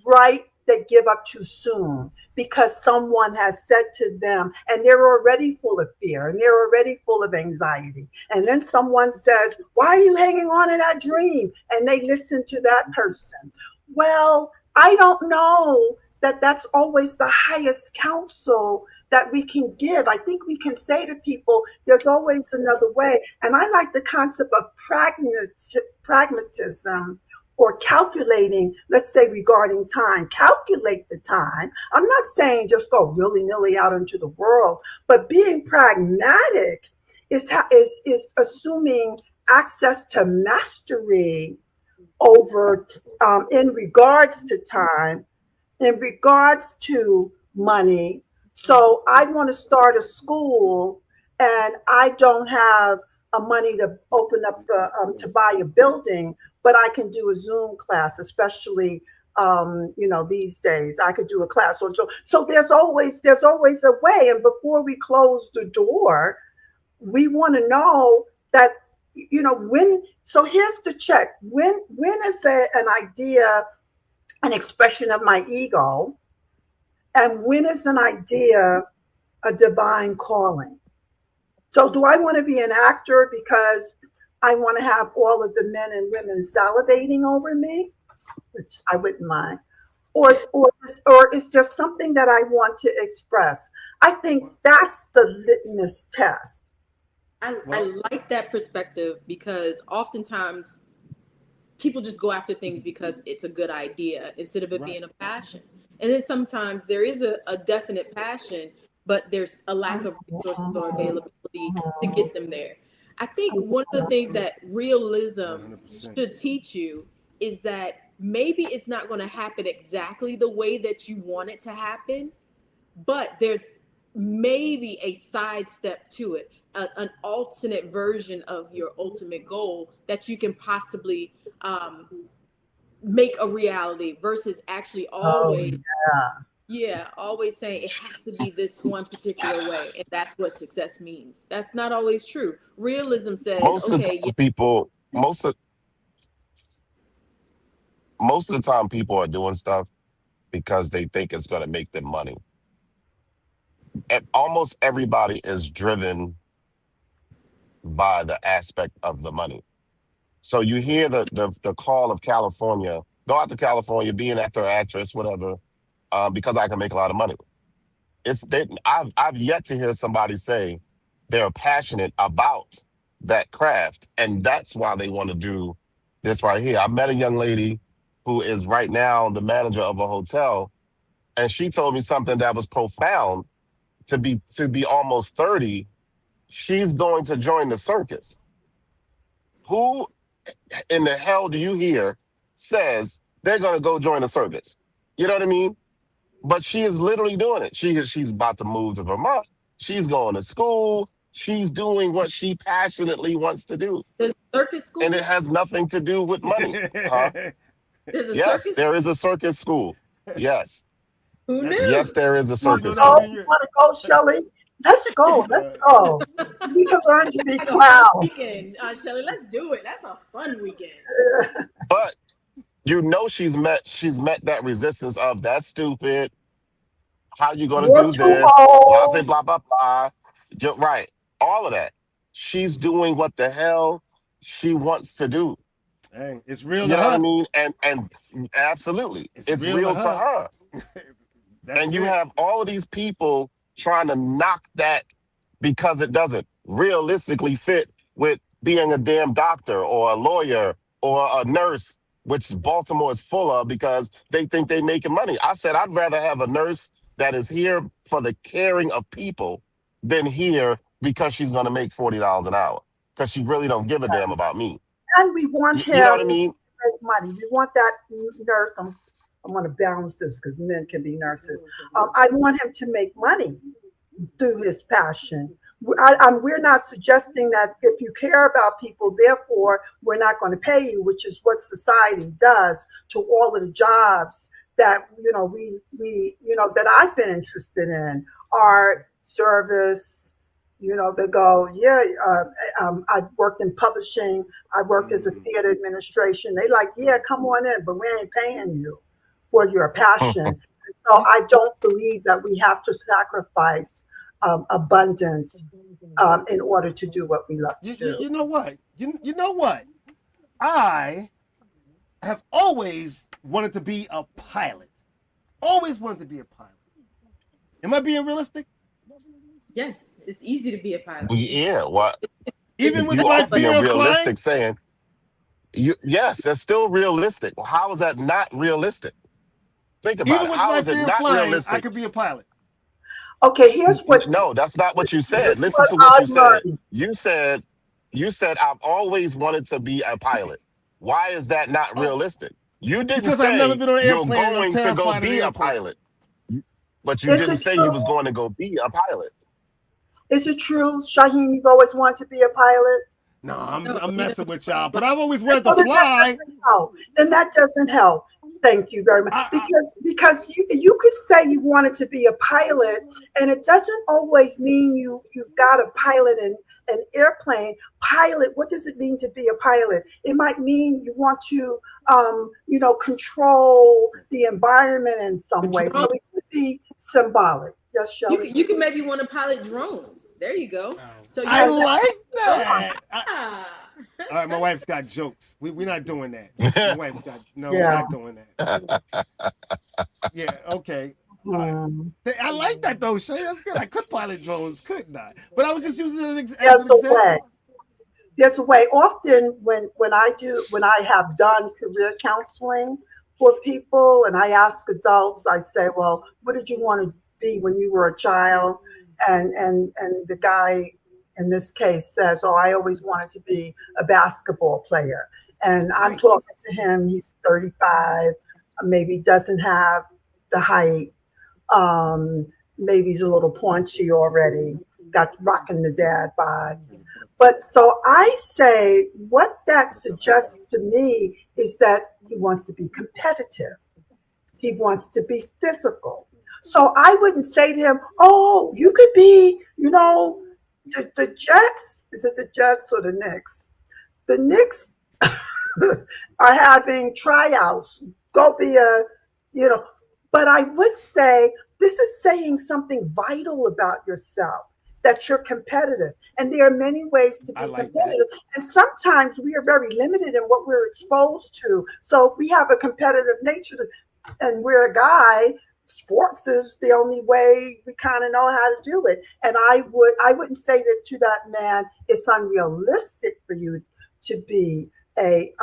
right, they give up too soon because someone has said to them, and they're already full of fear and they're already full of anxiety. And then someone says, why are you hanging on to that dream? And they listen to that person. Well, I don't know that that's always the highest counsel that we can give. I think we can say to people, there's always another way. And I like the concept of pragmatism or calculating, let's say regarding time, calculate the time. I'm not saying just go willy-nilly out into the world, but being pragmatic is assuming access to mastery over in regards to time, in regards to money. So I want to start a school and I don't have money to open up to buy a building, but I can do a Zoom class, especially these days. I could do a class on Zoom. So there's always a way. And before we close the door, we want to know that, when, so here's the check. When is an idea an expression of my ego? And when is an idea a divine calling? So do I want to be an actor because I want to have all of the men and women salivating over me, which I wouldn't mind, or it's just something that I want to express? I think that's the litmus test. I like that perspective, because oftentimes people just go after things because it's a good idea instead of it being a passion. And then sometimes there is a definite passion, but there's a lack of resources or availability to get them there. I think one of the things that realism 100% should teach you is that maybe it's not going to happen exactly the way that you want it to happen, but there's maybe a sidestep to it, an alternate version of your ultimate goal that you can possibly make a reality, versus actually always always saying it has to be this one particular way, and that's what success means. That's not always true. Realism says, Most of the people, most of the time, people are doing stuff because they think it's going to make them money. And almost everybody is driven by the aspect of the money. So you hear the call of California, go out to California, be an actor, actress, whatever, because I can make a lot of money. I've yet to hear somebody say they're passionate about that craft, and that's why they want to do this right here. I met a young lady who is right now the manager of a hotel, and she told me something that was profound. To be almost 30, she's going to join the circus. Who in the hell do you hear says they're going to go join the circus? You know what I mean? But she is literally doing it. She's about to move to Vermont. She's going to school. She's doing what she passionately wants to do. There's a circus school? And it has nothing to do with money. Huh? Yes, there is a circus school. Yes. Who knew? Yes, there is a circus Oh, school. you want to go, Shelley? Let's go. Let's go. We can learn to be clowns. Weekend, Shelley, let's do it. That's a fun weekend. But she's met that resistance of that's stupid. How you gonna do this? Why say blah blah blah? Right, all of that. She's doing what the hell she wants to do. Hey, it's real. You know what I mean? And absolutely, it's real to her. And you have all of these people trying to knock that because it doesn't realistically fit with being a damn doctor or a lawyer or a nurse, which Baltimore is full of because they think they're making money. I said, I'd rather have a nurse that is here for the caring of people than here because she's going to make $40 an hour, because she really don't give a damn about me. And we want him you know what I mean? to make money. We want that nurse. I want to balance this because men can be nurses. I want him to make money through his passion. We're not suggesting that if you care about people, therefore we're not going to pay you, which is what society does to all of the jobs that we that I've been interested in, art, service. They go, I worked in publishing. I worked as a theater administration. They like, yeah, come on in, but we ain't paying you for your passion. So I don't believe that we have to sacrifice abundance in order to do what we love to do. You know what? You know what? I have always wanted to be a pilot. Always wanted to be a pilot. Am I being realistic? Yes, it's easy to be a pilot. Yeah, what? Even with my fear of realistic flying? saying, yes, that's still realistic. How is that not realistic? Think about Even it. with How my is it fear of not flying, realistic? I could be a pilot. Okay, here's what. No, that's not what you said. Listen what to what you I'm said. You said I've always wanted to be a pilot. Why is that not realistic? You didn't Because say I've never been on an you're airplane and I'm going to terrified go of be a airplanes. pilot. But you Is didn't it say true? you was going to go be a pilot. Is it true, Shaheem, you've always wanted to be a pilot? No, I'm messing with y'all. But I've always wanted So to fly. Then that doesn't help. Thank you very much. Because you could say you wanted to be a pilot, and it doesn't always mean you've got to pilot an airplane. Pilot, what does it mean to be a pilot? It might mean you want to control the environment in some way. So it could be symbolic. Yes, Shelley. You can maybe want to pilot drones. There you go. So I like that. All right, my wife's got jokes. We're not doing that. My wife's got we're not doing that. Yeah, okay. I like that though, Shay. That's good. I could pilot drones, couldn't I? But I was just using it as an example. There's a way. Often when I have done career counseling for people, and I ask adults, I say, well, what did you want to be when you were a child? And the guy in this case says, oh, I always wanted to be a basketball player. And I'm talking to him, he's 35, maybe doesn't have the height, maybe he's a little paunchy already, got rocking the dad bod. But so I say what that suggests to me is that he wants to be competitive. He wants to be physical. So I wouldn't say to him, oh, you could be, the Jets. Is it the Jets or the Knicks? The Knicks are having tryouts. Go be but I would say this is saying something vital about yourself, that you're competitive. And there are many ways to be competitive. That. And sometimes we are very limited in what we're exposed to. So if we have a competitive nature and we're a guy, sports is the only way we kind of know how to do it. And I wouldn't say that to that man, it's unrealistic for you to be a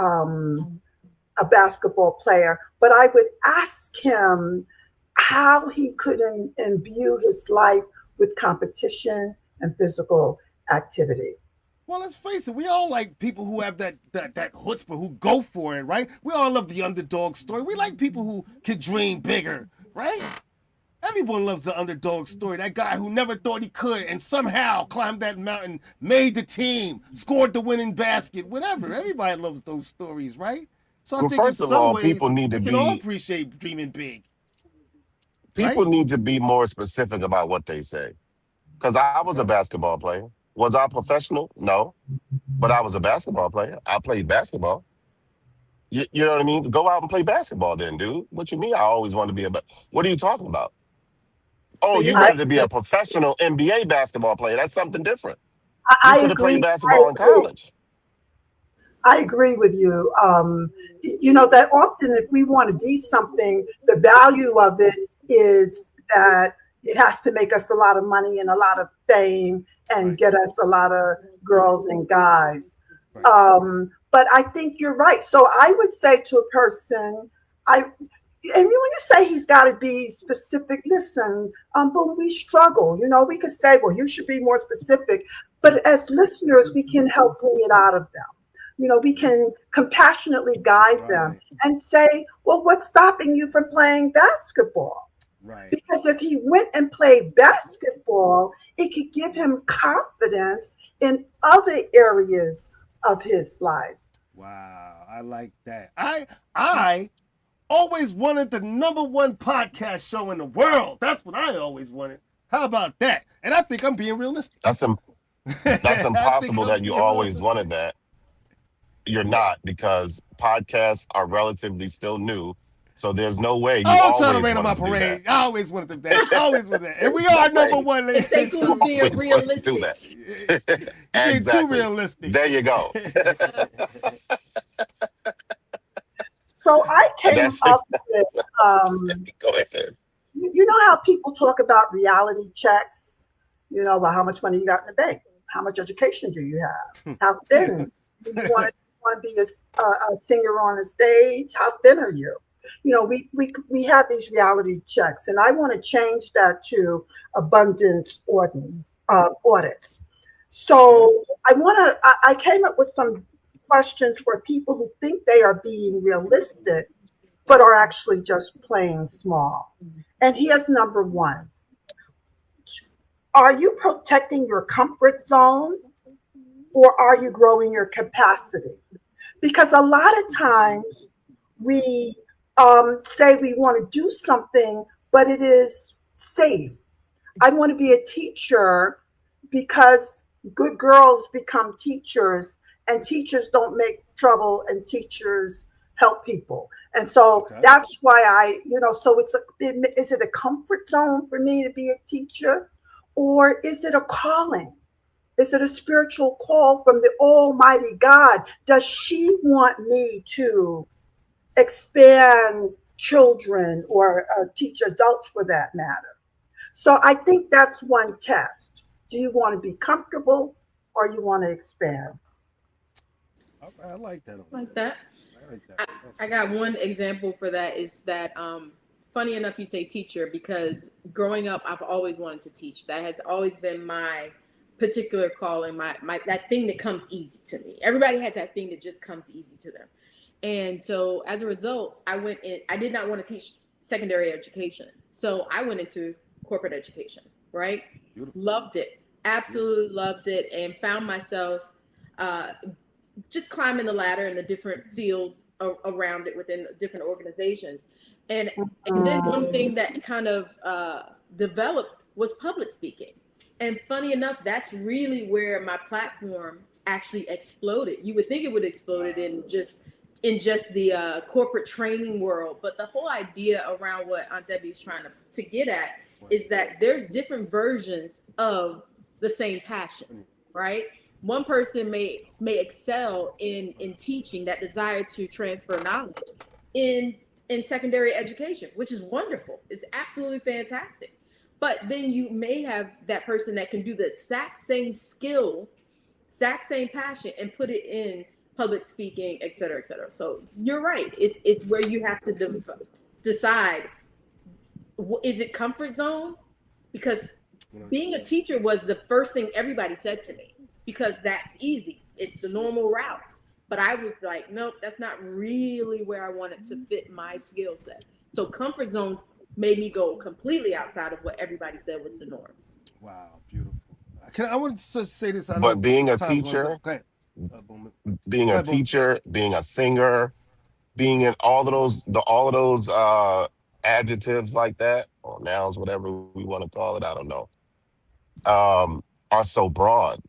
basketball player, but I would ask him how he could imbue his life with competition and physical activity. Well, let's face it, we all like people who have that chutzpah, who go for it, right? We all love the underdog story. We like people who can dream bigger, right? Everyone loves the underdog story. That guy who never thought he could and somehow climbed that mountain, made the team, scored the winning basket, whatever. Everybody loves those stories, right? So I think first of all, people need to we can all appreciate dreaming big. People need to be more specific about what they say. Because I was a basketball player. Was I professional? No. But I was a basketball player. I played basketball. You know what I mean? Go out and play basketball then, dude. What you mean I always wanted to be what are you talking about? Oh, you wanted to be a professional NBA basketball player. That's something different. You could have played basketball in college. I agree with you. That often if we want to be something, the value of it is that it has to make us a lot of money and a lot of fame and get us a lot of girls and guys. But I think you're right. So I would say to a person, and when you say he's got to be specific, listen, but we struggle. We could say, well, you should be more specific. But as listeners, we can help bring it out of them. We can compassionately guide them and say, well, what's stopping you from playing basketball? Right. Because if he went and played basketball, it could give him confidence in other areas of his life. Wow, I like that. I always wanted the #1 podcast show in the world. That's what I always wanted. How about that? And I think I'm being realistic. That's impossible that you always wanted that. You're not, because podcasts are relatively still new. So there's no way you always trying to rain on my parade. I always wanted that. I always wanted that. And we are #1, ladies. Stay cool, being realistic. Do that. You're being too realistic. There you go. So I came up with, go ahead. You know how people talk about reality checks? About how much money you got in the bank? How much education do you have? How thin? You want to be a singer on a stage? How thin are you? We have these reality checks, and I want to change that to abundance audits. So I came up with some questions for people who think they are being realistic, but are actually just playing small. And here's number 1. Are you protecting your comfort zone, or are you growing your capacity? Because a lot of times we say we want to do something, but it is safe. I want to be a teacher because good girls become teachers, and teachers don't make trouble, and teachers help people. And so Okay. that's why so is it a comfort zone for me to be a teacher, or is it a calling? Is it a spiritual call from the Almighty God? Does she want me to expand children or teach adults for that matter? So I think that's one test. Do you want to be comfortable or you want to expand? I like that. Like that. I like that. I got one example for that is that funny enough you say teacher, because growing up I've always wanted to teach. That has always been my particular calling, my that thing that comes easy to me. Everybody has that thing that just comes easy to them. And so as a result, I did not want to teach secondary education. So I went into corporate education, right? Beautiful. Loved it. Absolutely loved it, and found myself just climbing the ladder in the different fields around it within different organizations. And then one thing that kind of developed was public speaking. And funny enough, that's really where my platform actually exploded. You would think it would explode in just the corporate training world, but the whole idea around what Aunt Debbie's trying to get at is that there's different versions of the same passion, right? One person may excel in teaching, that desire to transfer knowledge in secondary education, which is wonderful. It's absolutely fantastic. But then you may have that person that can do the exact same skill, exact same passion, and put it in public speaking, et cetera, et cetera. So you're right. It's where you have to decide, is it comfort zone? Because being a teacher was the first thing everybody said to me, because that's easy. It's the normal route. But I was like, nope, that's not really where I wanted to fit my skill set. So comfort zone made me go completely outside of what everybody said was the norm. Wow, beautiful. I want to say this. I know But being a time's gonna teacher, go ahead. Bowman. being Go a ahead, Bowman. teacher, being a singer, being in all of those adjectives like that, or nouns, whatever we want to call it, I don't know, are so broad.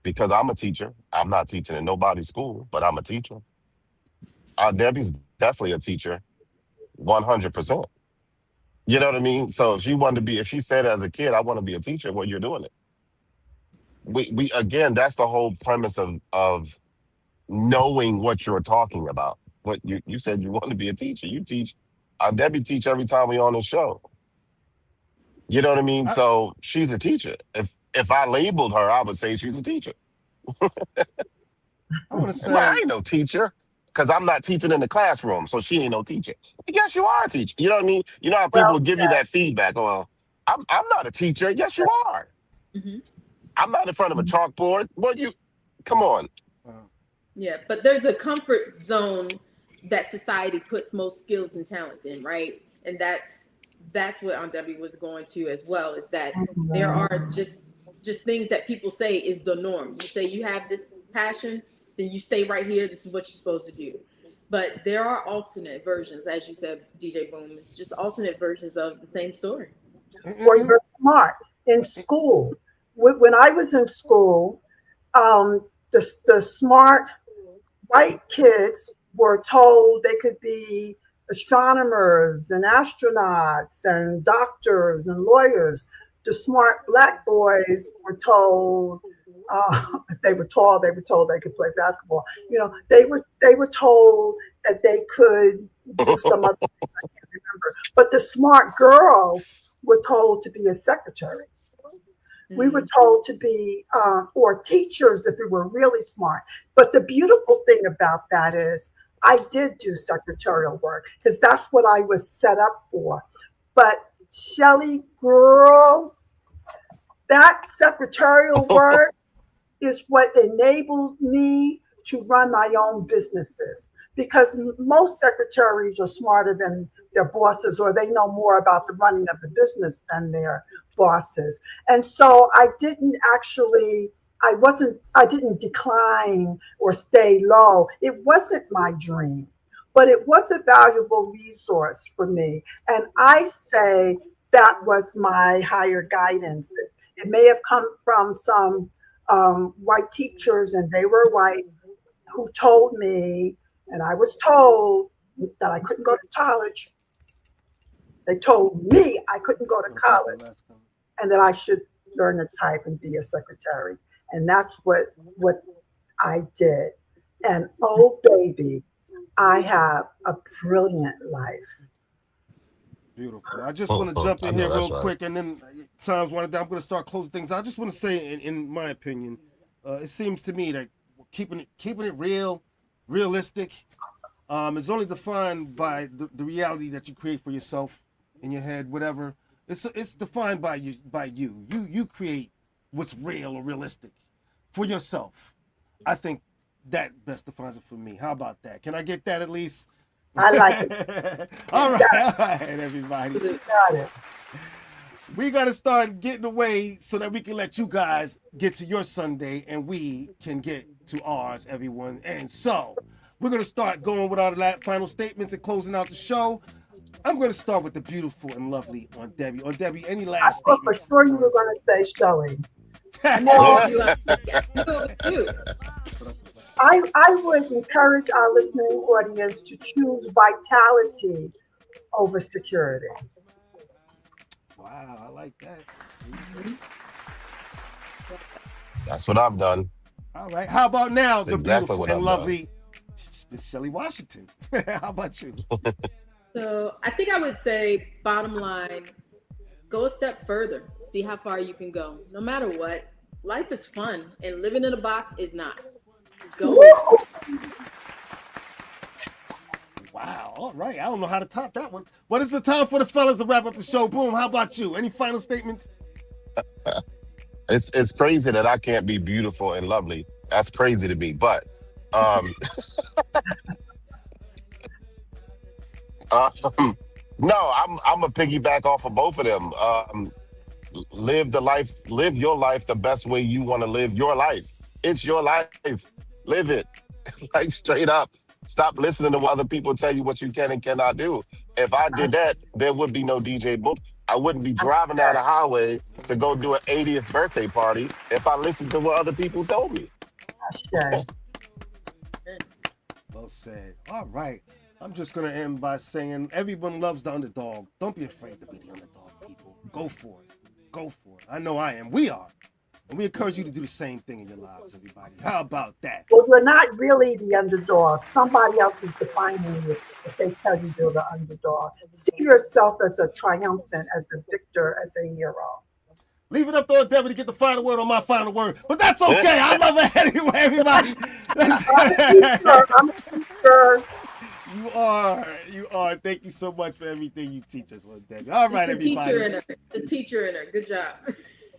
Because I'm a teacher. I'm not teaching in nobody's school, but I'm a teacher. Debbie's definitely a teacher, 100%. You know what I mean? So if she said as a kid, I want to be a teacher, well, you're doing it. We again, that's the whole premise of knowing what you're talking about. What you said you want to be a teacher. You teach. Debbie teach every time we on the show. You know what I mean? I, So she's a teacher. If I labeled her, I would say she's a teacher. I want to And I say, ain't no teacher because I'm not teaching in the classroom, so she ain't no teacher. Yes, you are a teacher. You know what I mean? You know how Well, people give you that feedback. Well, I'm not a teacher. Yes, you are. Mm-hmm. I'm not in front of a chalkboard. Well, come on. Yeah, but there's a comfort zone that society puts most skills and talents in, right? And that's what Aunt Debbie was going to as well, is that there are just things that people say is the norm. You say you have this passion, then you stay right here. This is what you're supposed to do. But there are alternate versions, as you said, DJ Boom. It's just alternate versions of the same story. or you're smart in school. When I was in school, the smart white kids were told they could be astronomers and astronauts and doctors and lawyers. The smart black boys were told, if they were tall, they were told they could play basketball. They were told that they could do some other things, I can't remember. But the smart girls were told to be a secretary. We were told to be, or teachers if we were really smart. But the beautiful thing about that is I did do secretarial work because that's what I was set up for. But Shelly, girl, that secretarial work is what enabled me to run my own businesses, because most secretaries are smarter than their bosses, or they know more about the running of the business than their bosses. And so I didn't decline or stay low. It wasn't my dream. but it was a valuable resource for me. And I say that was my higher guidance. It may have come from some white teachers, and they were white, who told me, and I was told that I couldn't go to college. They told me I couldn't go to college and that I should learn to type and be a secretary. And that's what I did. And oh, baby, I have a brilliant life. Beautiful. I just want to jump in here real right. quick, and then time's winding down. I'm going to start closing things out. I just want to say, in my opinion, it seems to me that keeping it real, realistic, is only defined by the reality that you create for yourself in your head, whatever. It's defined by you. You create what's real or realistic for yourself. I think that best defines it for me. How about that? Can I get that at least? I like it. all right, everybody. You got it. We got to start getting away so that we can let you guys get to your Sunday and we can get to ours, everyone. And so we're going to start going with our final statements and closing out the show. I'm going to start with the beautiful and lovely Aunt Debbie. Aunt Debbie, any last I thought for statements? sure you were going to say Shelley. I would encourage our listening audience to choose vitality over security. Wow, I like that. That's what I've done. All right. How about now, That's the exactly beautiful what and I've lovely Miss Shelley Washington? How about you? So I think I would say, bottom line, go a step further. See how far you can go. No matter what, life is fun, and living in a box is not. Go. Wow. All right. I don't know how to top that one. But it's the time for the fellas to wrap up the show. Boom. How about you? Any final statements? It's crazy that I can't be beautiful and lovely. That's crazy to me. But no, I'm a piggyback off of both of them. Live your life the best way you want to live your life. It's your life. Live it. Like straight up. Stop listening to what other people tell you what you can and cannot do. If I did that, there would be no DJ Boom. I wouldn't be driving down the highway to go do an 80th birthday party if I listened to what other people told me. Okay. Well said. All right. I'm just going to end by saying everyone loves the underdog. Don't be afraid to be the underdog, people. Go for it. Go for it. I know I am. We are. And we encourage you to do the same thing in your lives, everybody. How about that? Well, you're not really the underdog. Somebody else is defining you if they tell you you're the underdog. See yourself as a triumphant, as a victor, as a hero. Leave it up to Debbie to get the final word on my final word. But that's okay. I love it anyway, everybody. I'm a teacher. You are. Thank you so much for everything you teach us, Debbie. All right, everybody. The teacher in her. Good job.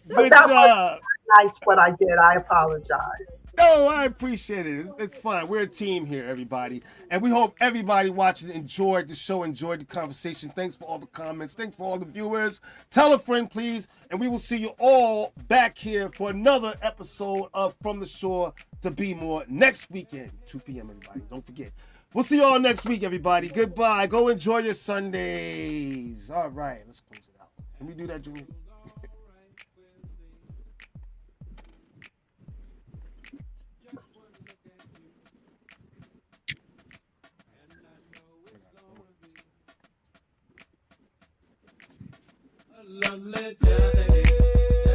Good job. Nice what I did. I apologize. No, I appreciate it. It's fine. We're a team here, everybody. And we hope everybody watching enjoyed the show, enjoyed the conversation. Thanks for all the comments. Thanks for all the viewers. Tell a friend, please. And we will see you all back here for another episode of From the Shore to Be More next weekend, 2 p.m., everybody. Don't forget. We'll see you all next week, everybody. Goodbye. Go enjoy your Sundays. All right. Let's close it out. Can we do that, Junior? Lovely day.